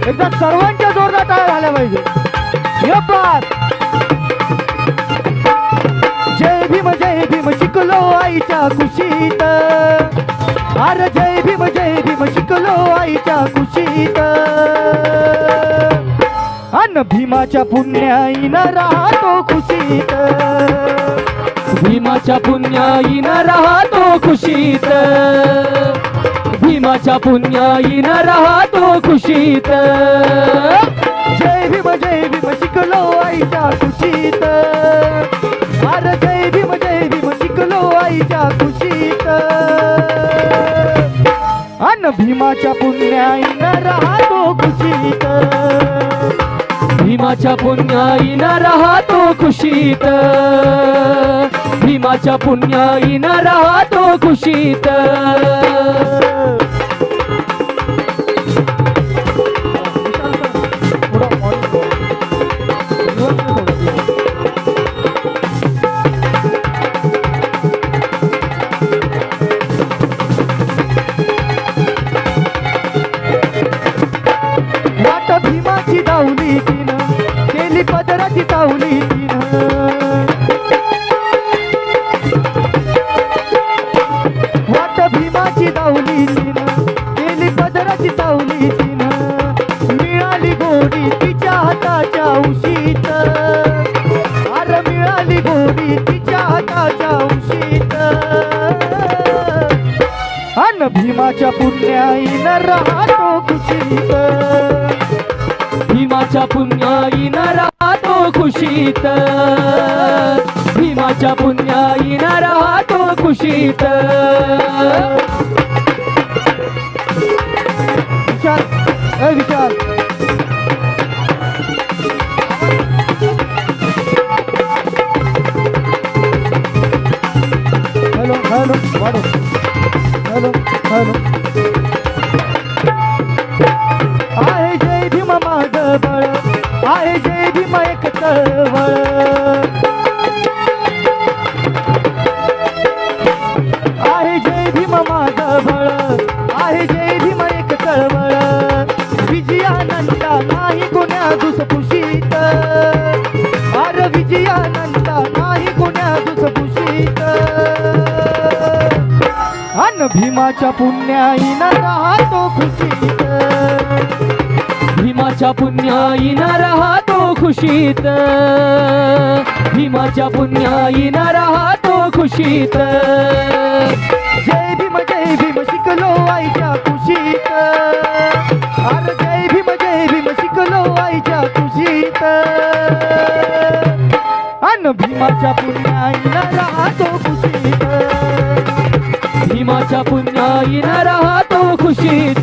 एकदा सर्वांच्या जोरदार टाळ्या झाल्या पाहिजे. जय भीम शिकलो आईच्या कुशीत. अरे जय भीम शिकलो आईच्या कुशीत. अन भीमाच्या पुण्याईनं राहतो खुशीत. भीमाच्या पुण्याईनं राहतो खुशीत. भीमाच्या पुण्याईनं राहतो खुशीत. जय भीम शिकलो आईच्या कुशीत. अरे जय भीम शिकलो आईच्या कुशीत. अन भीमाच्या पुण्याईनं राहतो खुशीत. भीमाच्या पुण्याईनं राहतो खुशीत. भीमाच्या पुण्याईनं राहतो खुशीत. वाट भीमाची दावली तिनं केली पदराची चावली तिनं. वाट भीमाची दावली तिनं केली पदराची चावली तिनं. मिळाली गोडी तिच्या हाताच्या उशीत. अरे मिळाली गोडी तिच्या हाताच्या उशीत. अन भीमाच्या पुण्याईनं राहतो खुशीत. भीमाच्या पुण्याईनं राहतो खुशीत. भीमाच्या पुण्याईनं राहतो खुशीत. विशाल विशाल हॅलो हॅलो वाढो. Hello hello. आहे जय भीम माझं बळ. आहे जय भीम एक चळवळ. आहे जय भीम माझं बळ. आहे जय भीम एक चळवळ. विजयानंदा नाही कोण्या दुसपुशीत. अरे विजयानंदा नाही कोण्या दुसपुशीत. अन भीमाच्या पुण्याईनं राहतो खुशीत. भीमाच्या पुण्याईनं राहतो खुशीत. भीमाच्या पुण्याईनं राहतो खुशीत. जय भीम शिकलो आईच्या कुशीत. अरे जय भीम शिकलो आईच्या कुशीत. अन भीमाच्या पुण्याईनं राहतो खुशीत. भीमाच्या पुण्याईनं राहतो खुशीत.